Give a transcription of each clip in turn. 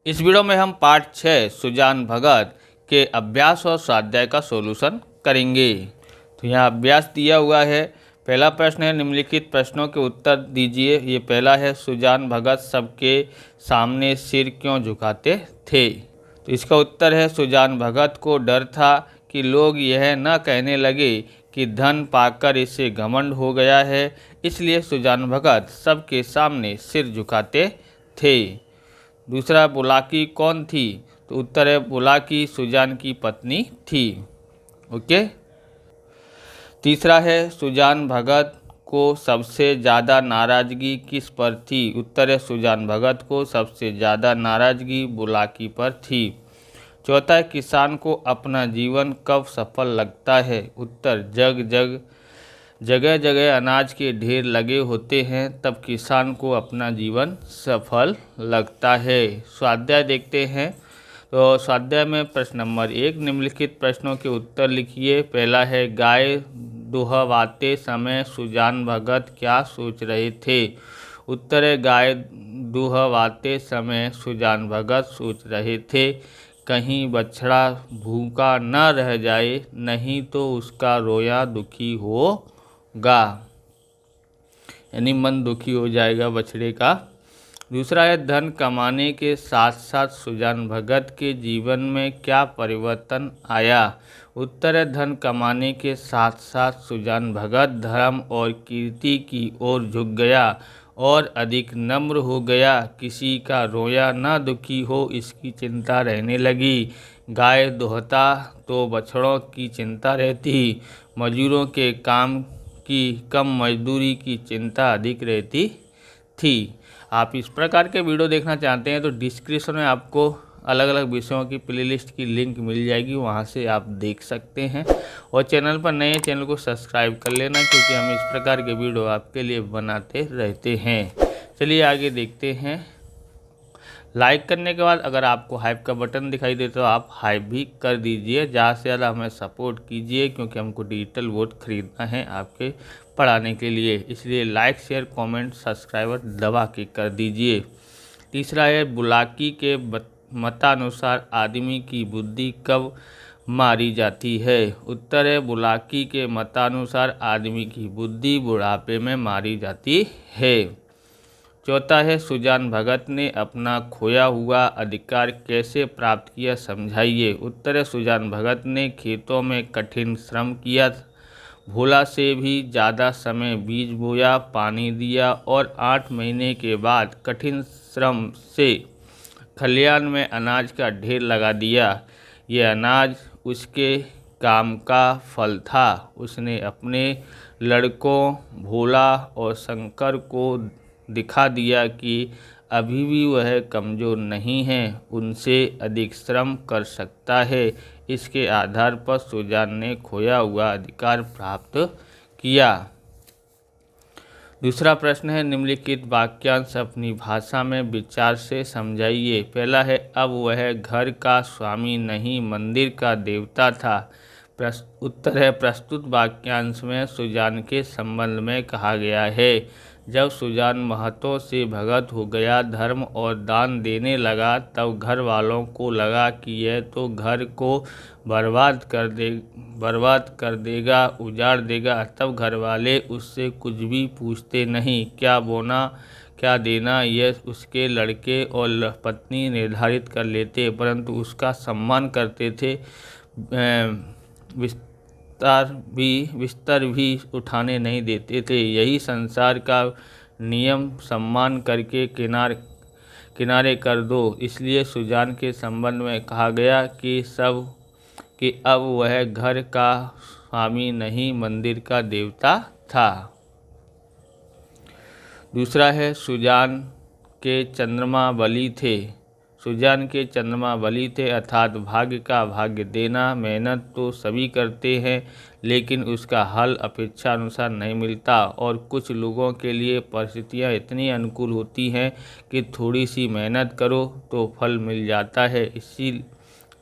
इस वीडियो में हम पार्ट 6 सुजान भगत के अभ्यास और स्वाध्याय का सॉल्यूशन करेंगे। तो यहाँ अभ्यास दिया हुआ है। पहला प्रश्न है, निम्नलिखित प्रश्नों के उत्तर दीजिए। ये पहला है, सुजान भगत सबके सामने सिर क्यों झुकाते थे? तो इसका उत्तर है, सुजान भगत को डर था कि लोग यह न कहने लगे कि धन पाकर इसे घमंड हो गया है, इसलिए सुजान भगत सबके सामने सिर झुकाते थे। दूसरा, बुलाकी कौन थी? तो उत्तर है, बुलाकी सुजान की पत्नी थी। ओके। तीसरा है, सुजान भगत को सबसे ज़्यादा नाराज़गी किस पर थी? उत्तर है, सुजान भगत को सबसे ज़्यादा नाराज़गी बुलाकी पर थी। चौथा है, किसान को अपना जीवन कब सफल लगता है? उत्तर, जगह जगह अनाज के ढेर लगे होते हैं तब किसान को अपना जीवन सफल लगता है। स्वाध्याय देखते हैं। तो स्वाध्याय में प्रश्न नंबर 1, निम्नलिखित प्रश्नों के उत्तर लिखिए। पहला है, गाय दुहवाते समय सुजान भगत क्या सोच रहे थे? उत्तर है, गाय दुहवाते समय सुजान भगत सोच रहे थे कहीं बछड़ा भूखा न रह जाए, नहीं तो उसका रोया दुखी होगा, यानी मन दुखी हो जाएगा बछड़े का। दूसरा है, धन कमाने के साथ साथ सुजान भगत के जीवन में क्या परिवर्तन आया? उत्तर है, धन कमाने के साथ साथ सुजान भगत धर्म और कीर्ति की ओर झुक गया और अधिक नम्र हो गया। किसी का रोया न दुखी हो इसकी चिंता रहने लगी। गाय दुहता तो बछड़ों की चिंता रहती, मजदूरों के काम की कम मजदूरी की चिंता अधिक रहती थी। आप इस प्रकार के वीडियो देखना चाहते हैं तो डिस्क्रिप्शन में आपको अलग अलग विषयों की प्लेलिस्ट की लिंक मिल जाएगी, वहां से आप देख सकते हैं। और चैनल पर नए चैनल को सब्सक्राइब कर लेना, क्योंकि हम इस प्रकार के वीडियो आपके लिए बनाते रहते हैं। चलिए आगे देखते हैं। लाइक करने के बाद अगर आपको हाइप का बटन दिखाई दे तो आप हाइप भी कर दीजिए। ज़्यादा से ज़्यादा हमें सपोर्ट कीजिए, क्योंकि हमको डिजिटल बोर्ड खरीदना है आपके पढ़ाने के लिए। इसलिए लाइक, शेयर, कमेंट, सब्सक्राइबर दबा के कर दीजिए। तीसरा है, बुलाकी के मतानुसार आदमी की बुद्धि कब मारी जाती है? उत्तर है, बुलाकी के मतानुसार आदमी की बुद्धि बुढ़ापे में मारी जाती है। चौथा है, सुजान भगत ने अपना खोया हुआ अधिकार कैसे प्राप्त किया, समझाइए। उत्तर है, सुजान भगत ने खेतों में कठिन श्रम किया, भोला से भी ज़्यादा समय बीज बोया, पानी दिया और 8 महीने के बाद कठिन श्रम से खलिहान में अनाज का ढेर लगा दिया। यह अनाज उसके काम का फल था। उसने अपने लड़कों भोला और शंकर को दिखा दिया कि अभी भी वह कमज़ोर नहीं है, उनसे अधिक श्रम कर सकता है। इसके आधार पर सुजान ने खोया हुआ अधिकार प्राप्त किया। दूसरा प्रश्न है, निम्नलिखित वाक्यांश अपनी भाषा में विचार से समझाइए। पहला है, अब वह घर का स्वामी नहीं मंदिर का देवता था। उत्तर है, प्रस्तुत वाक्यांश में सुजान के संबंध में कहा गया है। जब सुजान महतों से भगत हो गया, धर्म और दान देने लगा, तब घर वालों को लगा कि यह तो घर को बर्बाद कर देगा, उजाड़ देगा। तब घर वाले उससे कुछ भी पूछते नहीं, क्या बोना क्या देना यह उसके लड़के और पत्नी निर्धारित कर लेते, परंतु उसका सम्मान करते थे। बिस्तर भी उठाने नहीं देते थे। यही संसार का नियम, सम्मान करके किनारे कर दो। इसलिए सुजान के संबंध में कहा गया कि अब वह घर का स्वामी नहीं मंदिर का देवता था। दूसरा है, सुजान के चंद्रमा बली थे। सुजान के चंद्रमा बली थे, अर्थात भाग्य का भाग्य देना। मेहनत तो सभी करते हैं, लेकिन उसका हल अपेक्षा अनुसार नहीं मिलता, और कुछ लोगों के लिए परिस्थितियां इतनी अनुकूल होती हैं कि थोड़ी सी मेहनत करो तो फल मिल जाता है। इसी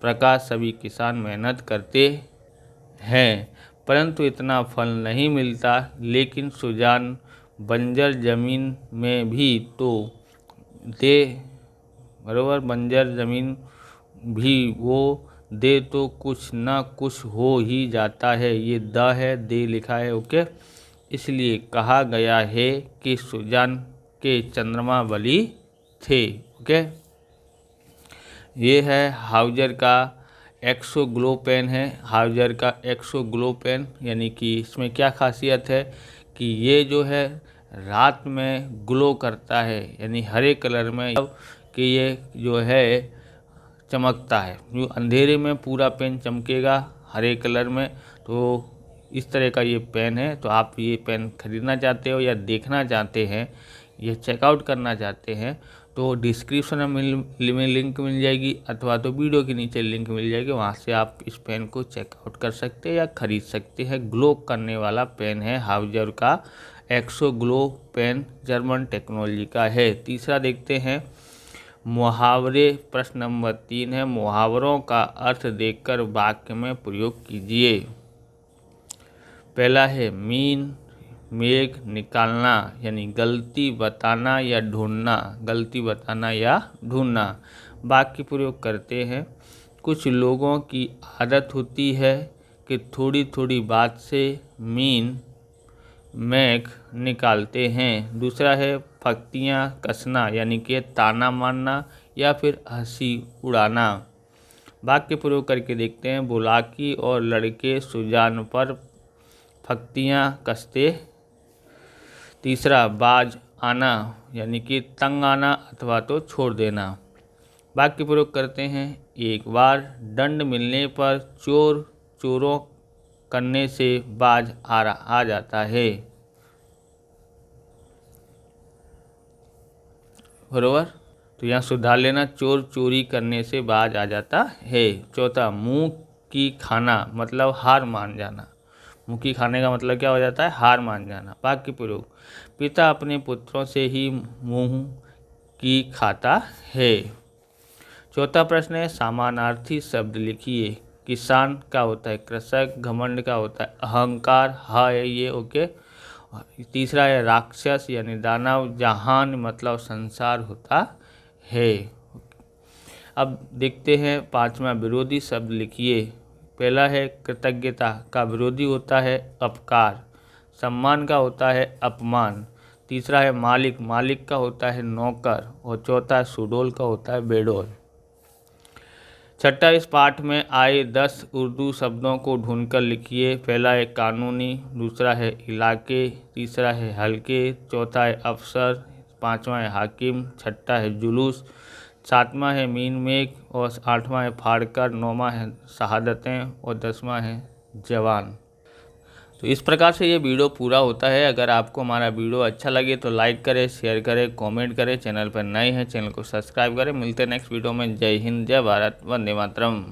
प्रकार सभी किसान मेहनत करते हैं, परंतु इतना फल नहीं मिलता। लेकिन सुजान बंजर जमीन में भी तो बराबर। बंजर ज़मीन भी वो दे तो कुछ ना कुछ हो ही जाता है, ये द है, दे लिखा है, ओके। इसलिए कहा गया है कि सुजान के चंद्रमा बली थे, ओके। ये है हाउजर का एक्सो ग्लो पेन है। हाउजर का एक्सो ग्लो पेन यानी कि इसमें क्या खासियत है कि ये जो है रात में ग्लो करता है, यानी हरे कलर में, कि ये जो है चमकता है। जो अंधेरे में पूरा पेन चमकेगा हरे कलर में। तो इस तरह का ये पेन है। तो आप ये पेन खरीदना चाहते हो या देखना चाहते हैं, ये चेकआउट करना चाहते हैं, तो डिस्क्रिप्शन में लिंक मिल जाएगी, अथवा तो वीडियो के नीचे लिंक मिल जाएगी, वहाँ से आप इस पेन को चेकआउट कर सकते हैं या ख़रीद सकते हैं। ग्लो करने वाला पेन है हाउजर का एक्सो ग्लो पेन, जर्मन टेक्नोलॉजी का है। तीसरा देखते हैं मुहावरे। प्रश्न नंबर 3 है, मुहावरों का अर्थ देखकर वाक्य में प्रयोग कीजिए। पहला है मीन, मेघ, निकालना, यानी गलती बताना या ढूंढना, गलती बताना या ढूंढना। वाक्य प्रयोग करते हैं। कुछ लोगों की आदत होती है कि थोड़ी थोड़ी बात से मीन, मेघ निकालते हैं। दूसरा है फक्तियाँ कसना, यानी कि ताना मारना या फिर हंसी उड़ाना। वाक्य प्रयोग करके देखते हैं। बुलाकी और लड़के सुजान पर फक्तियाँ कसते। तीसरा बाज आना, यानी कि तंग आना अथवा तो छोड़ देना। वाक्य प्रयोग करते हैं। एक बार दंड मिलने पर चोर चोरों करने से बाज आ जाता है, बरोबर। तो यहाँ सुधार लेना, चोर चोरी करने से बाज आ जाता है। चौथा मुंह की खाना, मतलब हार मान जाना। मुंह की खाने का मतलब क्या हो जाता है, हार मान जाना। वाक्य प्रयोग, पिता अपने पुत्रों से ही मुंह की खाता है। चौथा प्रश्न है समानार्थी शब्द लिखिए। किसान का होता है कृषक, घमंड का होता है अहंकार, है ये, ओके। तीसरा है राक्षस यानी दानव, जहान मतलब संसार होता है। अब देखते हैं पांचवा, विरोधी शब्द लिखिए। पहला है कृतज्ञता का विरोधी होता है अपकार, सम्मान का होता है अपमान। तीसरा है मालिक, मालिक का होता है नौकर, और चौथा सुडोल का होता है बेडोल। छठा, इस पाठ में आए 10 उर्दू शब्दों को ढूंढकर लिखिए। पहला है कानूनी, दूसरा है इलाके, तीसरा है हल्के, चौथा है अफसर, पांचवा है हाकिम, छठा है जुलूस, सातवां है मीन मेघ, और आठवां है फाड़कर, नौवां है शहादतें, और 10वां है जवान। तो इस प्रकार से ये वीडियो पूरा होता है। अगर आपको हमारा वीडियो अच्छा लगे तो लाइक करें, शेयर करें, कमेंट करें। चैनल पर नए हैं चैनल को सब्सक्राइब करें। मिलते हैं नेक्स्ट वीडियो में। जय हिंद, जय भारत, वंदे मातरम।